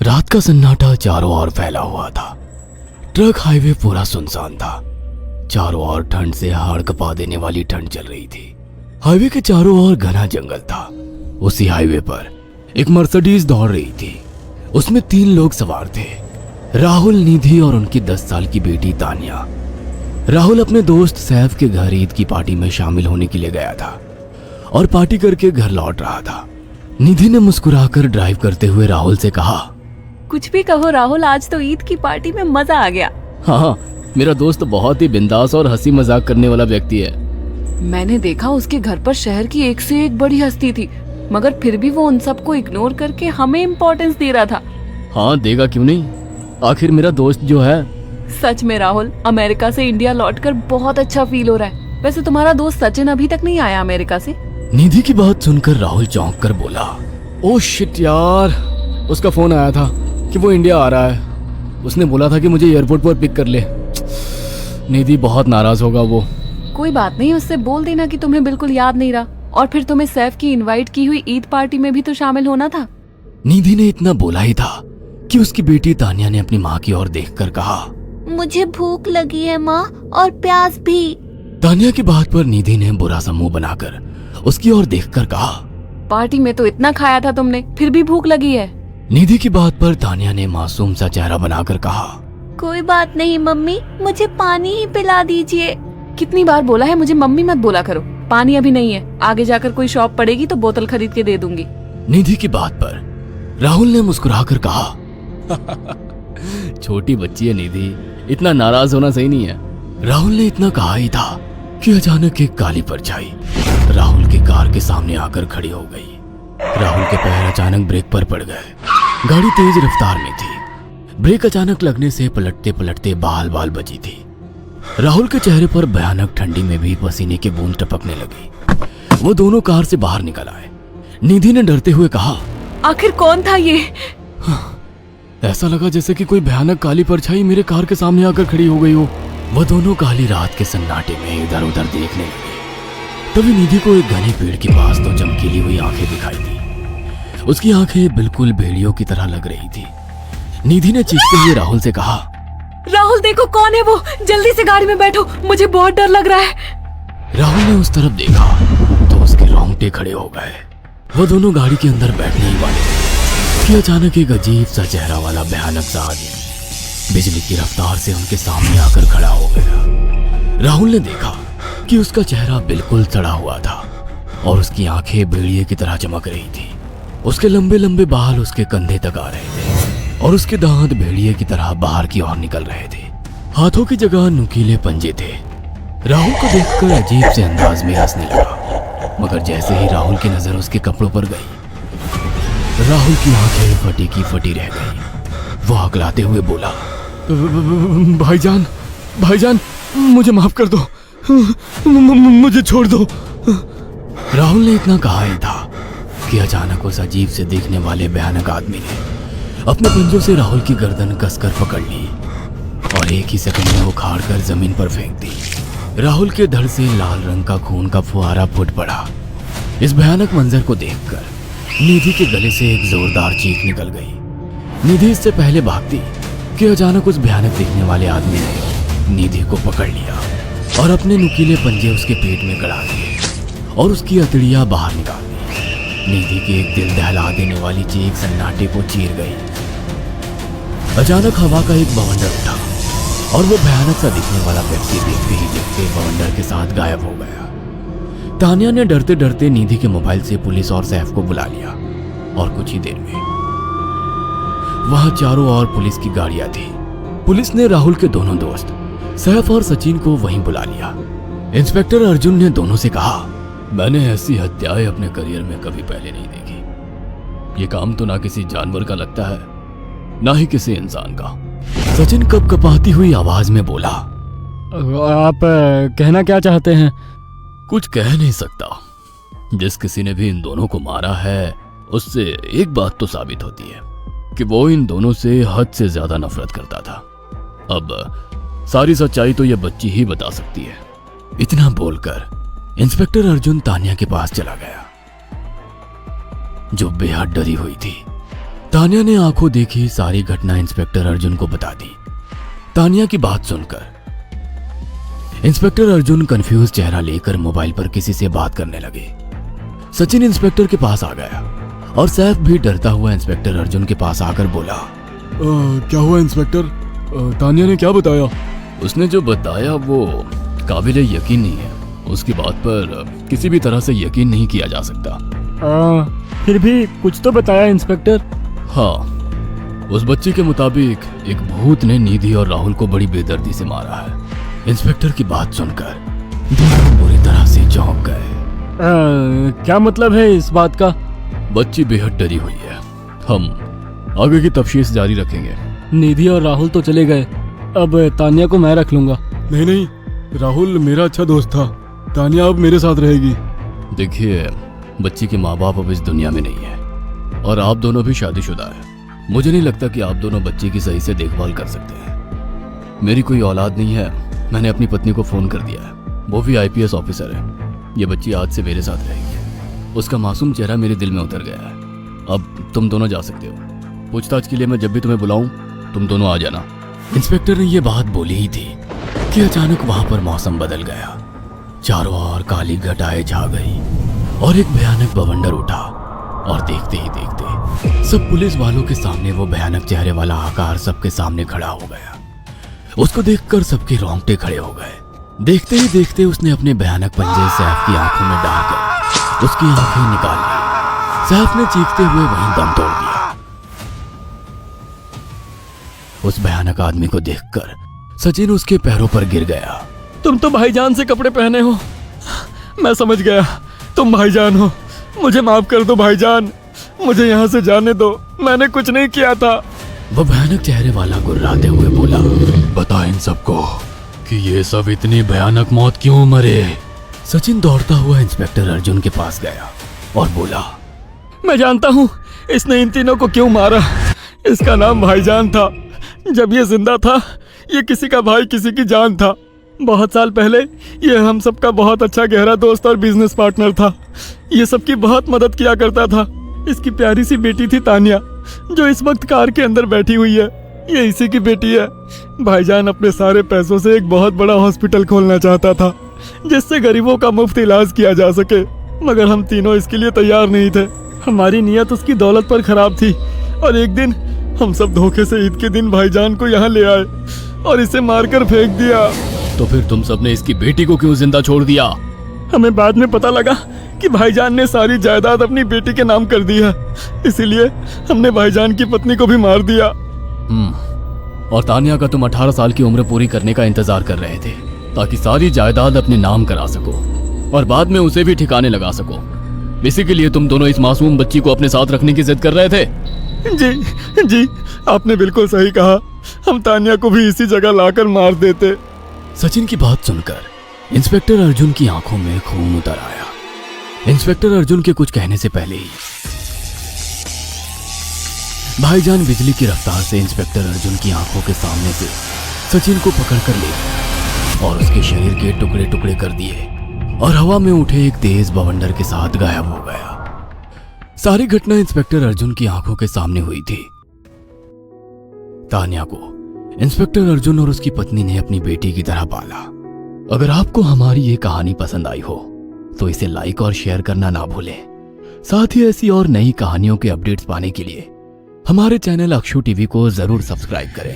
रात का सन्नाटा चारों ओर फैला हुआ था। ट्रक हाईवे पूरा सुनसान था। चारों ओर ठंड से हाड़ कपा देने वाली ठंड चल रही थी। हाईवे के चारों ओर घना जंगल था। उसी हाईवे पर एक मर्सिडीज दौड़ रही थी। उसमें 3 लोग सवार थे, राहुल, निधि और उनकी 10 साल की बेटी तानिया। राहुल अपने दोस्त सैफ के घर ईद की पार्टी में शामिल होने के लिए गया था और पार्टी करके घर लौट रहा था। निधि ने मुस्कुराकर ड्राइव करते हुए राहुल से कहा, कुछ भी कहो राहुल, आज तो ईद की पार्टी में मजा आ गया। हाँ, मेरा दोस्त बहुत ही बिंदास और हंसी मजाक करने वाला व्यक्ति है। मैंने देखा उसके घर पर शहर की एक से एक बड़ी हस्ती थी, मगर फिर भी वो उन सबको इग्नोर करके हमें इम्पोर्टेंस दे रहा था। हाँ, देगा क्यों नहीं, आखिर मेरा दोस्त जो है। सच में राहुल, अमेरिका से इंडिया लौटकर बहुत अच्छा फील हो रहा है। वैसे तुम्हारा दोस्त सचिन अभी तक नहीं आया अमेरिका से? निधि की बात सुनकर राहुल चौंक कर बोला, ओह शिट यार, उसका फोन आया था कि वो इंडिया आ रहा है। उसने बोला था कि मुझे एयरपोर्ट पर पिक कर ले। निधि बहुत नाराज होगा वो। कोई बात नहीं, उससे बोल देना कि तुम्हें बिल्कुल याद नहीं रहा और फिर तुम्हें सैफ की इनवाइट की हुई ईद पार्टी में भी तो शामिल होना था। निधि ने इतना बोला ही था कि उसकी बेटी तानिया ने अपनी माँ की ओर देखकर कहा, मुझे भूख लगी है माँ, और प्यास भी। तानिया की बात पर निधि ने बुरा सा मुंह बनाकर उसकी ओर देखकर कहा, पार्टी में तो इतना खाया था तुमने, फिर भी भूख लगी है। निधि की बात पर तानिया ने मासूम सा चेहरा बनाकर कहा, कोई बात नहीं मम्मी, मुझे पानी ही पिला दीजिए। कितनी बार बोला है मुझे मम्मी मत बोला करो। पानी अभी नहीं है, आगे जाकर कोई शॉप पड़ेगी तो बोतल खरीद के दे दूंगी। निधि की बात पर राहुल ने मुस्कुराकर कहा, छोटी बच्ची है निधि, इतना नाराज होना सही नहीं है। राहुल ने इतना कहा ही था कि अचानक एक काली परछाई राहुल की कार के सामने आकर खड़ी हो गई। राहुल के पैर अचानक ब्रेक पर पड़ गए। गाड़ी तेज रफ्तार में थी। ब्रेक अचानक लगने से पलटते पलटते बाल बाल बची थी। राहुल के चेहरे पर भयानक ठंडी में भी पसीने की बूंद टपकने लगी। वो दोनों कार से बाहर निकल आए। निधि ने डरते हुए कहा, आखिर कौन था ये? ऐसा लगा जैसे कि कोई भयानक काली परछाई मेरे कार के सामने आकर खड़ी हो गई हो। वह दोनों काली रात के सन्नाटे में इधर उधर देखने लगे। तभी निधि को एक घने पेड़ के पास तो चमकीली हुई आंखें दिखाई दी। उसकी आंखें बिल्कुल भेड़ियों की तरह लग रही थी। निधि ने चीखते हुए राहुल से कहा, राहुल देखो कौन है वो, जल्दी से गाड़ी में बैठो, मुझे बहुत डर लग रहा है। राहुल ने उस तरफ देखा तो उसके रोंगटे खड़े हो गए। वो दोनों गाड़ी के अंदर बैठने ही वाले थे कि अचानक एक अजीब सा चेहरा वाला भयानक सा आदमी बिजली की रफ्तार से उनके सामने आकर खड़ा हो गया। राहुल ने देखा कि उसका चेहरा बिल्कुल सड़ा हुआ था और उसकी आंखें भेड़िए की तरह चमक रही थी। उसके लंबे लंबे बाल उसके कंधे तक आ रहे थे और उसके दांत भेड़िए की तरह बाहर की ओर निकल रहे थे। हाथों की जगह नुकीले पंजे थे। राहुल को देखकर अजीब से अंदाज में हंसने लगा, मगर जैसे ही राहुल की नजर उसके कपड़ों पर गई, राहुल की आंखें फटी की फटी रह गई। वो हकलाते हुए बोला, भाईजान, भाईजान, मुझे माफ कर दो, मुझे छोड़ दो। राहुल ने इतना कहा ही था कि अचानक उस अजीब से देखने वाले भयानक आदमी ने अपने पंजों से राहुल की गर्दन कसकर पकड़ ली और एक ही सेकंड में उखाड़ कर जमीन पर फेंक दी। राहुल के धड़ से लाल रंग का खून का फुहारा फूट पड़ा। इस भयानक मंजर को देखकर निधि के गले से एक जोरदार चीख निकल गई। निधि इससे पहले भागती कि अचानक उस भयानक दिखने वाले आदमी ने निधि को पकड़ लिया और अपने नुकीले पंजे उसके पेट में गड़ा दिए और उसकी अतड़ियां बाहर निकाल दी। निधि की एक दिल दहला देने वाली चीख सन्नाटे को चीर गई। अचानक हवा का एक बवंडर उठा और वो भयानक सा दिखने वाला व्यक्ति देखते ही देखते बवंडर के साथ गायब हो गया। तानिया ने डरते डरते निधि के मोबाइल से पुलिस और सैफ को बुला लिया और कुछ ही देर में वहां चारों ओर पुलिस की गाड़ियां थी। पुलिस ने राहुल के दोनों दोस्त सैफ और सचिन को वहीं बुला लिया। इंस्पेक्टर अर्जुन ने दोनों से कहा, मैंने ऐसी हत्याएं अपने करियर में कभी पहले नहीं देखी। ये काम तो ना किसी जानवर का लगता है, ना ही किसी इंसान का। सचिन कपकपाती हुई आवाज में बोला, आप कहना क्या चाहते हैं? कुछ कह नहीं सकता। जिस किसी ने भी इन दोनों को मारा है, उससे एक बात तो साबित होती है कि वो इन दोनों से हद से ज्यादा नफरत करता था। अब सारी सच्चाई तो यह बच्ची ही बता सकती है। इतना बोलकर इंस्पेक्टर अर्जुन तानिया के पास चला गया, जो बेहद डरी हुई थी। तानिया ने आंखों देखी सारी घटना इंस्पेक्टर अर्जुन को बता दी। तानिया की बात सुनकर इंस्पेक्टर अर्जुन कंफ्यूज चेहरा लेकर मोबाइल पर किसी से बात करने लगे। सचिन इंस्पेक्टर के पास आ गया और सैफ भी डरता हुआ इंस्पेक्टर अर्जुन के पास आकर बोला, क्या हुआ इंस्पेक्टर? तानिया ने क्या बताया? उसने जो बताया वो काबिल यकीन नहीं है। उसकी बात पर किसी भी तरह से यकीन नहीं किया जा सकता। फिर भी कुछ तो बताया इंस्पेक्टर। हाँ, उस बच्चे के मुताबिक एक भूत ने निधि और राहुल को बड़ी बेदर्दी से मारा है। इंस्पेक्टर की बात सुनकर दोनों बुरी तरह से चौंक गए। क्या मतलब है इस बात का? बच्ची बेहद डरी हुई है। हम आगे की तफ्तीश जारी रखेंगे। निधि और राहुल तो चले गए, अब तानिया को मैं रख लूंगा। नहीं, राहुल मेरा अच्छा दोस्त था। तानिया अब मेरे साथ रहेगी। देखिए, बच्ची के माँ बाप अब इस दुनिया में नहीं है और आप दोनों भी शादीशुदा है। मुझे नहीं लगता कि आप दोनों बच्ची की सही से देखभाल कर सकते हैं। मेरी कोई औलाद नहीं है। मैंने अपनी पत्नी को फोन कर दिया है, वो भी IPS ऑफिसर है। ये बच्ची आज से मेरे साथ रहेगी। उसका मासूम चेहरा मेरे दिल में उतर गया है। अब तुम दोनों जा सकते हो। पूछताछ के लिए मैं जब भी तुम्हें बुलाऊं तुम दोनों आ जाना। इंस्पेक्टर ने ये बात बोली ही थी कि अचानक वहां पर मौसम बदल गया। चारों ओर काली घटाएं छा गई और एक भयानक बवंडर उठा और देखते ही देखते सब पुलिस वालों के सामने वो भयानक चेहरे वाला आकार सबके सामने खड़ा हो गया। उसको देखकर सबके रोंगटे खड़े हो गए। देखते ही देखते उसने अपने भयानक पंजे सैफ की आंखों में डालकर उसकी आंखें निकाल ली। सैफ ने चीखते हुए वहीं दम तोड़ दिया। उस भयानक आदमी को देखकर सचिन उसके पैरों पर गिर गया। तुम तो भाईजान से कपड़े पहने हो। मैं समझ गया, तुम भाईजान हो। मुझे माफ कर दो भाईजान, मुझे यहाँ से जाने दो। मैंने कुछ नहीं किया था। वो भयानक चेहरे वाला गुर्राते हुए बोला, बता इन सबको कि ये सब इतनी भयानक मौत क्यों मरे। सचिन दौड़ता हुआ इंस्पेक्टर अर्जुन के पास गया और बोला, मैं जानता हूँ इसने इन तीनों को क्यों मारा। इसका नाम भाईजान था। जब ये जिंदा था ये किसी का भाई किसी की जान था। बहुत साल पहले ये हम सबका बहुत अच्छा गहरा दोस्त और बिजनेस पार्टनर था। ये सबकी बहुत मदद किया करता था। इसकी प्यारी सी बेटी थी तानिया, जो इस वक्त कार के अंदर बैठी हुई है। ये इसी की बेटी है। भाईजान अपने सारे पैसों से एक बहुत बड़ा हॉस्पिटल खोलना चाहता था जिससे गरीबों का मुफ्त इलाज किया जा सके, मगर हम तीनों इसके लिए तैयार नहीं थे। हमारी नीयत उसकी दौलत पर खराब थी और एक दिन हम सब धोखे से ईद के दिन भाईजान को यहाँ ले आए और इसे मारकर फेंक दिया। तो फिर तुम सबने इसकी बेटी को क्यों जिंदा छोड़ दिया? हमें बाद में पता लगा कि भाईजान ने सारी जायदाद अपनी बेटी के नाम कर दी है, इसीलिए हमने भाईजान की पत्नी को भी मार दिया। और तानिया का तुम 18 साल की उम्र पूरी करने का इंतजार कर रहे थे ताकि सारी जायदाद अपने नाम करा सको और बाद में उसे भी ठिकाने लगा सको। इसी के लिए तुम दोनों इस मासूम बच्ची को अपने साथ रखने की जिद कर रहे थे। जी, आपने बिल्कुल सही कहा। हम तानिया को भी इसी जगह लाकर मार देते। सचिन की बात सुनकर इंस्पेक्टर अर्जुन की आंखों में खून उतर आया। इंस्पेक्टर अर्जुन के कुछ कहने से पहले ही भाईजान बिजली की रफ्तार से इंस्पेक्टर अर्जुन की आंखों के सामने से सचिन को पकड़कर ले गया और उसके शरीर के टुकड़े टुकड़े कर दिए और हवा में उठे एक तेज बवंडर के साथ गायब हो गया। सारी घटना इंस्पेक्टर अर्जुन की आंखों के सामने हुई थी। तानिया को इंस्पेक्टर अर्जुन और उसकी पत्नी ने अपनी बेटी की तरह पाला। अगर आपको हमारी ये कहानी पसंद आई हो तो इसे लाइक और शेयर करना ना भूलें। साथ ही ऐसी और नई कहानियों के अपडेट्स पाने के लिए हमारे चैनल अक्षु टीवी को जरूर सब्सक्राइब करें।